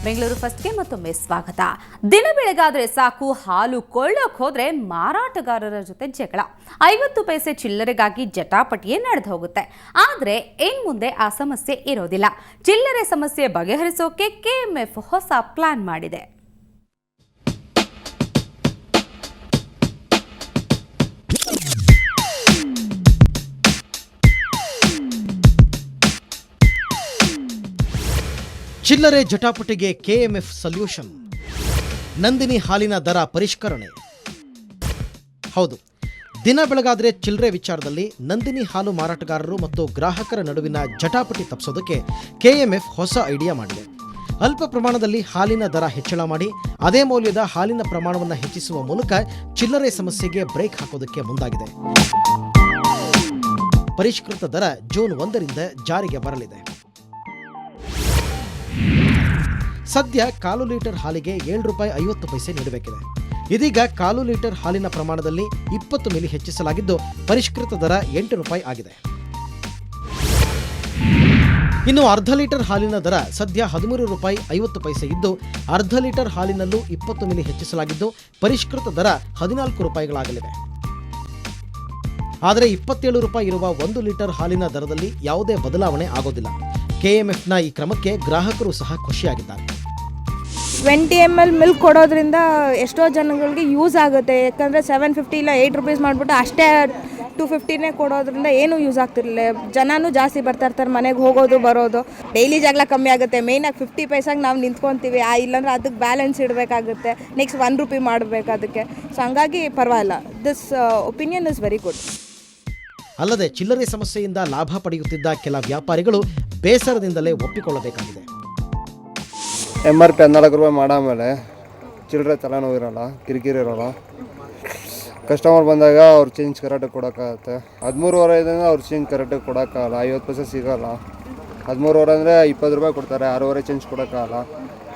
ಬೆಂಗಳೂರು ಫಸ್ಟ್ಗೆ ಮತ್ತೊಮ್ಮೆ ಸ್ವಾಗತ. ದಿನ ಬೆಳಗಾದ್ರೆ ಸಾಕು ಹಾಲು ಕೊಳ್ಳೋಕೆ ಹೋದ್ರೆ ಮಾರಾಟಗಾರರ ಜೊತೆ ಜಗಳ, 50 ಪೈಸೆ ಚಿಲ್ಲರೆಗಾಗಿ ಜಟಾಪಟಿಯೇ ನಡೆದು ಹೋಗುತ್ತೆ. ಆದ್ರೆ ಮುಂದೆ ಆ ಸಮಸ್ಯೆ ಇರೋದಿಲ್ಲ. ಚಿಲ್ಲರೆ ಸಮಸ್ಯೆ ಬಗೆಹರಿಸೋಕೆ ಕೆಎಂಎಫ್ ಹೊಸ ಪ್ಲಾನ್ ಮಾಡಿದೆ. ಚಿಲ್ಲರೆ ಜಟಾಪಟಿಗೆ ಕೆಎಂಎಫ್ ಸೊಲ್ಯೂಷನ್. ನಂದಿನಿ ಹಾಲಿನ ದರ ಪರಿಷ್ಕರಣೆ. ಹೌದು, ದಿನ ಬೆಳಗಾದ್ರೆ ಚಿಲ್ಲರೆ ವಿಚಾರದಲ್ಲಿ ನಂದಿನಿ ಹಾಲು ಮಾರಾಟಗಾರರು ಮತ್ತು ಗ್ರಾಹಕರ ನಡುವಿನ ಜಟಾಪಟಿ ತಪ್ಪಿಸೋದಕ್ಕೆ ಕೆಎಂಎಫ್ ಹೊಸ ಐಡಿಯಾ ಮಾಡಿದೆ. ಅಲ್ಪ ಪ್ರಮಾಣದಲ್ಲಿ ಹಾಲಿನ ದರ ಹೆಚ್ಚಳ ಮಾಡಿ ಅದೇ ಮೌಲ್ಯದ ಹಾಲಿನ ಪ್ರಮಾಣವನ್ನು ಹೆಚ್ಚಿಸುವ ಮೂಲಕ ಚಿಲ್ಲರೆ ಸಮಸ್ಯೆಗೆ ಬ್ರೇಕ್ ಹಾಕೋದಕ್ಕೆ ಮುಂದಾಗಿದೆ. ಪರಿಷ್ಕೃತ ದರ ಜೂನ್ 1ರಿಂದ ಜಾರಿಗೆ ಬರಲಿದೆ. ಸದ್ಯ ಕಾಲು ಲೀಟರ್ ಹಾಲಿಗೆ ₹7.50 ನೀಡಬೇಕಿದೆ. ಇದೀಗ ಕಾಲು ಲೀಟರ್ ಹಾಲಿನ ಪ್ರಮಾಣದಲ್ಲಿ 20 ಮಿಲಿ ಹೆಚ್ಚಿಸಲಾಗಿದ್ದು ಪರಿಷ್ಕೃತ ದರ ₹8 ಆಗಿದೆ. ಇನ್ನು ಅರ್ಧ ಲೀಟರ್ ಹಾಲಿನ ದರ ಸದ್ಯ ₹13.50 ಇದ್ದು, ಅರ್ಧ ಲೀಟರ್ ಹಾಲಿನಲ್ಲೂ 20 ಮಿಲಿ ಹೆಚ್ಚಿಸಲಾಗಿದ್ದು ಪರಿಷ್ಕೃತ ದರ ₹14 ಆದರೆ ₹27 ಇರುವ 1 ಲೀಟರ್ ಹಾಲಿನ ದರದಲ್ಲಿ ಯಾವುದೇ ಬದಲಾವಣೆ ಆಗೋದಿಲ್ಲ. ಕೆಎಂಎಫ್ನ ಈ ಕ್ರಮಕ್ಕೆ ಗ್ರಾಹಕರು ಸಹ ಖುಷಿಯಾಗಿದ್ದಾರೆ. 20 ml ಮಿಲ್ಕ್ ಕೊಡೋದ್ರಿಂದ ಎಷ್ಟೋ ಜನಗಳಿಗೆ ಯೂಸ್ ಆಗುತ್ತೆ. ಯಾಕಂದರೆ $7.50 ಇಲ್ಲ ₹8 ಮಾಡಿಬಿಟ್ಟು ಅಷ್ಟೇ $2.50 ಕೊಡೋದ್ರಿಂದ ಏನೂ ಯೂಸ್ ಆಗ್ತಿರಲಿಲ್ಲ. ಜನನೂ ಜಾಸ್ತಿ ಬರ್ತಾ ಇರ್ತಾರೆ, ಮನೆಗೆ ಹೋಗೋದು ಬರೋದು, ಡೈಲಿ ಜಗಳ ಕಮ್ಮಿ ಆಗುತ್ತೆ. ಮೇಯ್ನಾಗಿ 50 ಪೈಸಾಗೆ ನಾವು ನಿಂತ್ಕೊತೀವಿ, ಇಲ್ಲಾಂದ್ರೆ ಅದಕ್ಕೆ ಬ್ಯಾಲೆನ್ಸ್ ಇಡಬೇಕಾಗುತ್ತೆ. ನೆಕ್ಸ್ಟ್ ₹1 ಮಾಡಬೇಕು ಅದಕ್ಕೆ. ಸೊ ಹಂಗಾಗಿ ಪರವಾಗಿಲ್ಲ. This opinion is very good. ಅಲ್ಲದೆ ಚಿಲ್ಲರೆ ಸಮಸ್ಯೆಯಿಂದ ಲಾಭ ಪಡೆಯುತ್ತಿದ್ದ ಕೆಲ ವ್ಯಾಪಾರಿಗಳು ಬೇಸರದಿಂದಲೇ ಒಪ್ಪಿಕೊಳ್ಳಬೇಕಾಗಿದೆ. MRP ₹14 ಮಾಡಾಮೇಲೆ ಚಿಲ್ಲರೆ ತಲೆನೋವು ಇರೋಲ್ಲ, ಕಿರಿಕಿರಿ ಇರೋಲ್ಲ. ಕಸ್ಟಮರ್ ಬಂದಾಗ ಅವ್ರು ಚೇಂಜ್ ಕರೆಕ್ಟಾಗಿ ಕೊಡೋಕ್ಕಾಗತ್ತೆ. 13.5 ಅವ್ರು ಚೇಂಜ್ ಕರೆಕ್ಟಾಗಿ ಕೊಡೋಕ್ಕಾಗಲ್ಲ, 50 ಪೈಸೆ ಸಿಗೋಲ್ಲ. 13 ಅಂದರೆ ₹20 ಕೊಡ್ತಾರೆ, 6.5 ಚೇಂಜ್ ಕೊಡೋಕ್ಕಾಗಲ್ಲ.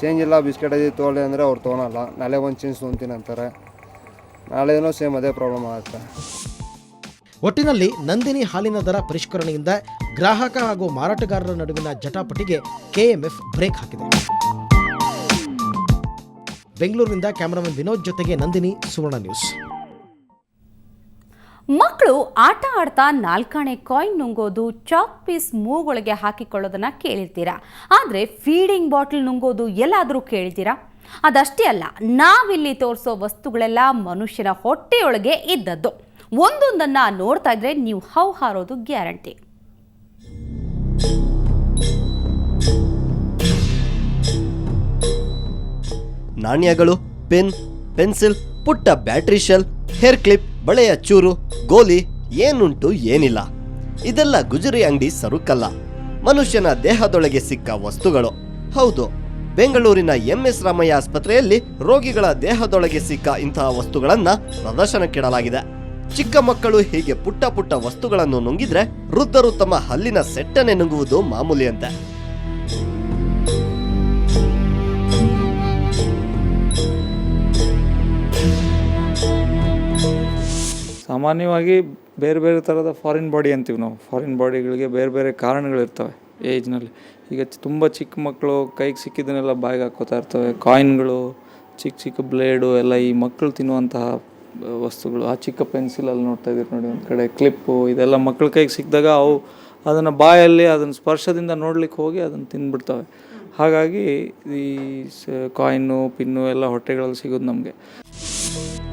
ಚೇಂಜ್ ಇಲ್ಲ, ಬಿಸ್ಕೆಟ್ ಅದು ತೊಗೊಳ್ಳಿ ಅಂದರೆ ಅವ್ರು ತೊಗೊಳಲ್ಲ. ನಾಳೆ ಒಂದು ಚೇಂಜ್ ತೊಗೊತೀನಿ ಅಂತಾರೆ, ನಾಳೆನೂ ಸೇಮ್ ಅದೇ ಪ್ರಾಬ್ಲಮ್ ಆಗುತ್ತೆ. ಒಟ್ಟಿನಲ್ಲಿ ನಂದಿನಿ ಹಾಲಿನ ದರ ಪರಿಷ್ಕರಣೆಯಿಂದ ಗ್ರಾಹಕ ಹಾಗೂ ಮಾರಾಟಗಾರರ ನಡುವಿನ ಜಟಾಪಟಿಗೆ ಕೆಎಂಎಫ್ ಬ್ರೇಕ್ ಹಾಕಿದೆ. ಬೆಂಗಳೂರಿನಿಂದ ಕ್ಯಾಮರಾಮನ್ ವಿನೋದ್ ಜೊತೆಗೆ ನಂದಿನಿ, ಸುವರ್ಣ ನ್ಯೂಸ್. ಮಕ್ಕಳು ಆಟ ಆಡ್ತಾ 4 ಕಾಯಿನ್ ನುಂಗೋದು, ಚಾಕ್ ಪೀಸ್ ಮೂಗೊಳಗೆ ಹಾಕಿಕೊಳ್ಳೋದನ್ನ ಕೇಳಿರ್ತೀರಾ. ಆದರೆ ಫೀಡಿಂಗ್ ಬಾಟಲ್ ನುಂಗೋದು ಎಲ್ಲಾದರೂ ಕೇಳಿದ್ದೀರಾ? ಅದಷ್ಟೇ ಅಲ್ಲ, ನಾವಿಲ್ಲಿ ತೋರಿಸೋ ವಸ್ತುಗಳೆಲ್ಲ ಮನುಷ್ಯನ ಹೊಟ್ಟೆಯೊಳಗೆ ಇದ್ದದ್ದು. ಒಂದೊಂದನ್ನ ನೋಡ್ತಾ ಇದ್ರೆ ನೀವು ಹಾರೋದು ಗ್ಯಾರಂಟಿ. ನಾಣ್ಯಗಳು, ಪೆನ್, ಪೆನ್ಸಿಲ್, ಪುಟ್ಟ ಬ್ಯಾಟರಿ ಶೆಲ್, ಹೇರ್ ಕ್ಲಿಪ್, ಬಳೆಯ ಚೂರು, ಗೋಲಿ, ಏನುಂಟು ಏನಿಲ್ಲ. ಇದೆಲ್ಲ ಗುಜರಿ ಅಂಗಡಿ ಸರುಕಲ್ಲ, ಮನುಷ್ಯನ ದೇಹದೊಳಗೆ ಸಿಕ್ಕ ವಸ್ತುಗಳು. ಹೌದು, ಬೆಂಗಳೂರಿನ MS ರಾಮಯ್ಯ ಆಸ್ಪತ್ರೆಯಲ್ಲಿ ರೋಗಿಗಳ ದೇಹದೊಳಗೆ ಸಿಕ್ಕ ಇಂತಹ ವಸ್ತುಗಳನ್ನ ಪ್ರದರ್ಶನಕ್ಕಿಡಲಾಗಿದೆ. ಚಿಕ್ಕ ಮಕ್ಕಳು ಹೀಗೆ ಪುಟ್ಟ ಪುಟ್ಟ ವಸ್ತುಗಳನ್ನು ನುಂಗಿದ್ರೆ ವೃದ್ಧರು ತಮ್ಮ ಹಲ್ಲಿನ ಸೆಟ್ಟನೆ ನುಂಗುವುದು ಮಾಮೂಲಿಯಂತೆ. ಸಾಮಾನ್ಯವಾಗಿ ಬೇರೆ ಬೇರೆ ಥರದ ಫಾರಿನ್ ಬಾಡಿ ಅಂತೀವಿ ನಾವು. ಫಾರಿನ್ ಬಾಡಿಗಳಿಗೆ ಬೇರೆ ಬೇರೆ ಕಾರಣಗಳಿರ್ತವೆ ಏಜ್ನಲ್ಲಿ. ಈಗ ತುಂಬ ಚಿಕ್ಕ ಮಕ್ಕಳು ಕೈಗೆ ಸಿಕ್ಕಿದ್ದನ್ನೆಲ್ಲ ಬಾಯಿಗೆ ಹಾಕ್ಕೋತಾ ಇರ್ತವೆ. ಕಾಯಿನ್ಗಳು, ಚಿಕ್ಕ ಚಿಕ್ಕ ಬ್ಲೇಡು ಎಲ್ಲ ಈ ಮಕ್ಕಳು ತಿನ್ನುವಂತಹ ವಸ್ತುಗಳು. ಆ ಚಿಕ್ಕ ಪೆನ್ಸಿಲಲ್ಲಿ ನೋಡ್ತಾ ಇದ್ದೀರಿ ನೋಡಿ, ಒಂದು ಕಡೆ ಕ್ಲಿಪ್ಪು, ಇದೆಲ್ಲ ಮಕ್ಕಳ ಕೈಗೆ ಸಿಕ್ಕಿದಾಗ ಅವು ಅದನ್ನು ಬಾಯಲ್ಲಿ ಅದನ್ನು ಸ್ಪರ್ಶದಿಂದ ನೋಡ್ಲಿಕ್ಕೆ ಹೋಗಿ ಅದನ್ನು ತಿಂದ್ಬಿಡ್ತವೆ. ಹಾಗಾಗಿ ಈ ಕಾಯಿನ್ನು, ಪಿನ್ನು ಎಲ್ಲ ಹೊಟ್ಟೆಗಳಲ್ಲಿ ಸಿಗೋದು ನಮಗೆ.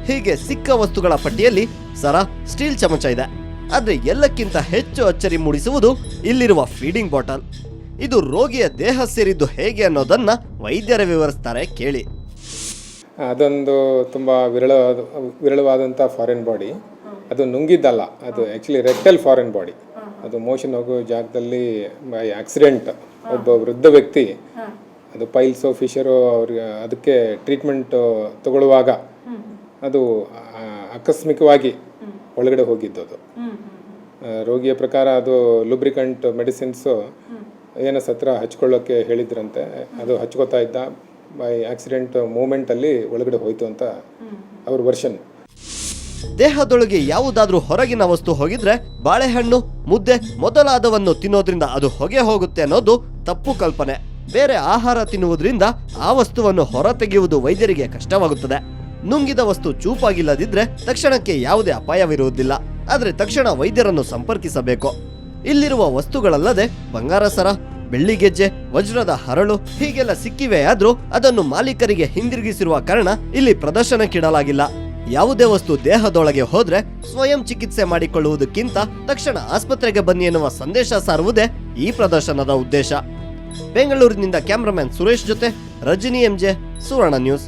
ಹೀಗೆ ಸಿಕ್ಕ ವಸ್ತುಗಳ ಪಟ್ಟಿಯಲ್ಲಿ ಸರ, ಸ್ಟೀಲ್ ಚಮಚ ಇದೆ. ಆದರೆ ಎಲ್ಲಕ್ಕಿಂತ ಹೆಚ್ಚು ಅಚ್ಚರಿ ಮೂಡಿಸುವುದು ಇಲ್ಲಿರುವ ಫೀಡಿಂಗ್ ಬಾಟಲ್. ಇದು ರೋಗಿಯ ದೇಹ ಸೇರಿದ್ದು ಹೇಗೆ ಅನ್ನೋದನ್ನ ವೈದ್ಯರೇ ವಿವರಿಸ್ತಾರೆ, ಕೇಳಿ. ಅದೊಂದು ತುಂಬ ವಿರಳವಾದಂಥ ಫಾರಿನ್ ಬಾಡಿ. ಅದು ನುಂಗಿದ್ದಲ್ಲ, ಅದು ಆ್ಯಕ್ಚುಲಿ ರೆಕ್ಟಲ್ ಫಾರಿನ್ ಬಾಡಿ. ಅದು ಮೋಷನ್ ಹೋಗೋ ಜಾಗದಲ್ಲಿ ಬೈ ಆಕ್ಸಿಡೆಂಟ್ ಒಬ್ಬ ವೃದ್ಧ ವ್ಯಕ್ತಿ, ಅದು ಪೈಲ್ಸೋ ಫಿಶರೋ, ಅವ್ರಿಗೆ ಅದಕ್ಕೆ ಟ್ರೀಟ್ಮೆಂಟ್ ತಗೊಳ್ಳುವಾಗ ಅದು ಆಕಸ್ಮಿಕವಾಗಿ ಒಳಗಡೆ ಹೋಗಿದ್ದು. ಅದು ರೋಗಿಯ ಪ್ರಕಾರ ಅದು ಲುಬ್ರಿಕಂಟ್ ಮೆಡಿಸಿನ್ಸು ಏನೋ ಸತ್ರ ಹಚ್ಕೊಳ್ಳೋಕ್ಕೆ ಹೇಳಿದ್ರಂತೆ. ಅದು ಹಚ್ಕೋತಾ ಇದ್ದ, ಬೈ ಆಕ್ಸಿಡೆಂಟ್ ಮೂಮೆಂಟಲ್ಲಿ ಒಳಗಡೆ ಹೋಯ್ತು ಅಂತ ಅವ್ರ ವರ್ಷನ್. ದೇಹದೊಳಗೆ ಯಾವುದಾದ್ರೂ ಹೊರಗಿನ ವಸ್ತು ಹೋಗಿದ್ರೆ ಬಾಳೆಹಣ್ಣು, ಮುದ್ದೆ ಮೊದಲಾದವನ್ನು ತಿನ್ನೋದ್ರಿಂದ ಅದು ಹೊಗೆ ಹೋಗುತ್ತೆ ಅನ್ನೋದು ತಪ್ಪು ಕಲ್ಪನೆ. ಬೇರೆ ಆಹಾರ ತಿನ್ನುವುದರಿಂದ ಆ ವಸ್ತುವನ್ನು ಹೊರತೆಗೆಯುವುದು ವೈದ್ಯರಿಗೆ ಕಷ್ಟವಾಗುತ್ತದೆ. ನುಂಗಿದ ವಸ್ತು ಚೂಪಾಗಿಲ್ಲದಿದ್ರೆ ತಕ್ಷಣಕ್ಕೆ ಯಾವುದೇ ಅಪಾಯವಿರುವುದಿಲ್ಲ. ಆದರೆ ತಕ್ಷಣ ವೈದ್ಯರನ್ನು ಸಂಪರ್ಕಿಸಬೇಕು. ಇಲ್ಲಿರುವ ವಸ್ತುಗಳಲ್ಲದೆ ಬಂಗಾರ ಸರ, ಬೆಳ್ಳಿ ಗೆಜ್ಜೆ, ವಜ್ರದ ಹರಳು ಹೀಗೆಲ್ಲ ಸಿಕ್ಕಿವೆಯಾದ್ರೂ ಅದನ್ನು ಮಾಲೀಕರಿಗೆ ಹಿಂದಿರುಗಿಸಿರುವ ಕಾರಣ ಇಲ್ಲಿ ಪ್ರದರ್ಶನಕ್ಕಿಡಲಾಗಿಲ್ಲ. ಯಾವುದೇ ವಸ್ತು ದೇಹದೊಳಗೆ ಹೋದ್ರೆ ಸ್ವಯಂ ಚಿಕಿತ್ಸೆ ಮಾಡಿಕೊಳ್ಳುವುದಕ್ಕಿಂತ ತಕ್ಷಣ ಆಸ್ಪತ್ರೆಗೆ ಬನ್ನಿ ಎನ್ನುವ ಸಂದೇಶ ಸಾರುವುದೇ ಈ ಪ್ರದರ್ಶನದ ಉದ್ದೇಶ. ಬೆಂಗಳೂರಿನಿಂದ ಕ್ಯಾಮರಾಮನ್ ಸುರೇಶ್ ಜೊತೆ ರಜನಿ ಎಂಜೆ, ಸುವರ್ಣ ನ್ಯೂಸ್.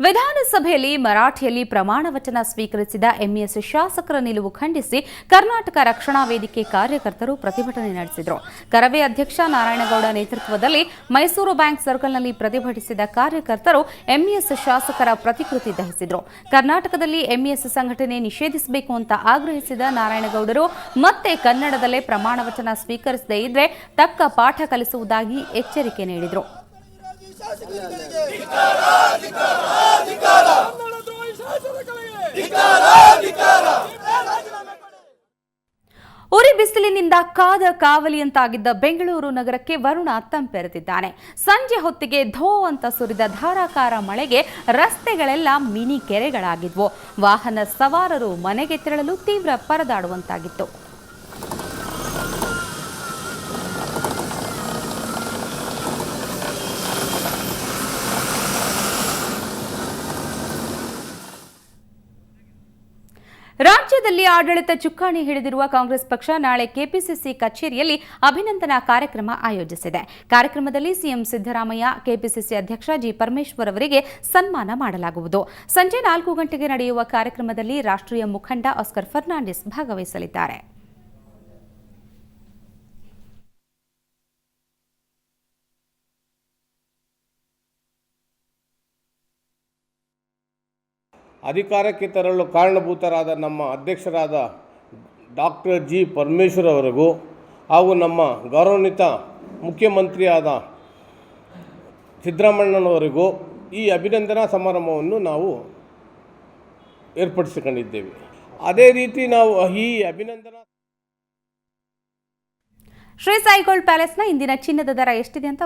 ವಿಧಾನಸಭೆಯಲ್ಲಿ ಮರಾಠಿಯಲ್ಲಿ ಪ್ರಮಾಣ ವಚನ ಸ್ವೀಕರಿಸಿದ ಎಂಇಎಸ್ ಶಾಸಕರ ನಿಲುವು ಖಂಡಿಸಿ ಕರ್ನಾಟಕ ರಕ್ಷಣಾ ವೇದಿಕೆ ಕಾರ್ಯಕರ್ತರು ಪ್ರತಿಭಟನೆ ನಡೆಸಿದರು. ಕರವೇ ಅಧ್ಯಕ್ಷ ನಾರಾಯಣಗೌಡ ನೇತೃತ್ವದಲ್ಲಿ ಮೈಸೂರು ಬ್ಯಾಂಕ್ ಸರ್ಕಲ್ನಲ್ಲಿ ಪ್ರತಿಭಟಿಸಿದ ಕಾರ್ಯಕರ್ತರು ಎಂಇಎಸ್ ಶಾಸಕರ ಪ್ರತಿಕೃತಿ ದಹಿಸಿದರು. ಕರ್ನಾಟಕದಲ್ಲಿ ಎಂಇಎಸ್ ಸಂಘಟನೆ ನಿಷೇಧಿಸಬೇಕು ಅಂತ ಆಗ್ರಹಿಸಿದ ನಾರಾಯಣಗೌಡರು ಮತ್ತೆ ಕನ್ನಡದಲ್ಲೇ ಪ್ರಮಾಣ ವಚನ ಸ್ವೀಕರಿಸದೇ ಇದ್ರೆ ತಕ್ಕ ಪಾಠ ಕಲಿಸುವುದಾಗಿ ಎಚ್ಚರಿಕೆ ನೀಡಿದರು. ಉರಿ ಬಿಸಿಲಿನಿಂದ ಕಾದ ಕಾವಲಿಯಂತಾಗಿದ್ದ ಬೆಂಗಳೂರು ನಗರಕ್ಕೆ ವರುಣ ತಂಪೆರೆದಿದ್ದಾನೆ. ಸಂಜೆ ಹೊತ್ತಿಗೆ ಧೋ ಅಂತ ಸುರಿದ ಧಾರಾಕಾರ ಮಳೆಗೆ ರಸ್ತೆಗಳೆಲ್ಲ ಮಿನಿ ಕೆರೆಗಳಾಗಿದ್ವು. ವಾಹನ ಸವಾರರು ಮನೆಗೆ ತೆರಳಲು ತೀವ್ರ ಪರದಾಡುವಂತಾಗಿತ್ತು. ರಾಜ್ಯದಲ್ಲಿ ಆಡಳಿತ ಚುಕ್ಕಾಣಿ ಹಿಡಿದಿರುವ ಕಾಂಗ್ರೆಸ್ ಪಕ್ಷ ನಾಳೆ ಕೆಪಿಸಿಸಿ ಕಚೇರಿಯಲ್ಲಿ ಅಭಿನಂದನಾ ಕಾರ್ಯಕ್ರಮ ಆಯೋಜಿಸಿದೆ. ಕಾರ್ಯಕ್ರಮದಲ್ಲಿ ಸಿಎಂ ಸಿದ್ದರಾಮಯ್ಯ, ಕೆಪಿಸಿಸಿ ಅಧ್ಯಕ್ಷ ಜಿ ಪರಮೇಶ್ವರ್ ಅವರಿಗೆ ಸನ್ಮಾನ ಮಾಡಲಾಗುವುದು. ಸಂಜೆ 4 ಗಂಟೆಗೆ ನಡೆಯುವ ಕಾರ್ಯಕ್ರಮದಲ್ಲಿ ರಾಷ್ಟ್ರೀಯ ಮುಖಂಡ ಆಸ್ಕರ್ ಫರ್ನಾಂಡಿಸ್ ಭಾಗವಹಿಸಲಿದ್ದಾರೆ. ಅಧಿಕಾರಕ್ಕೆ ತರಲು ಕಾರಣಭೂತರಾದ ನಮ್ಮ ಅಧ್ಯಕ್ಷರಾದ ಡಾಕ್ಟರ್ ಜಿ ಪರಮೇಶ್ವರ್ ಅವರಿಗೂ ಹಾಗೂ ನಮ್ಮ ಗೌರವಾನ್ವಿತ ಮುಖ್ಯಮಂತ್ರಿಯಾದ ಸಿದ್ದರಾಮಣ್ಣನವರಿಗೂ ಈ ಅಭಿನಂದನಾ ಸಮಾರಂಭವನ್ನು ನಾವು ಏರ್ಪಡಿಸಿಕೊಂಡಿದ್ದೇವೆ. ಅದೇ ರೀತಿ ನಾವು ಈ ಅಭಿನಂದನಾ ಶ್ರೀ ಸಾಯಿ ಗೋಲ್ಡ್ ಪ್ಯಾಲೇಸ್ನ ಇಂದಿನ ಚಿನ್ನದ ದರ ಎಷ್ಟಿದೆ ಅಂತ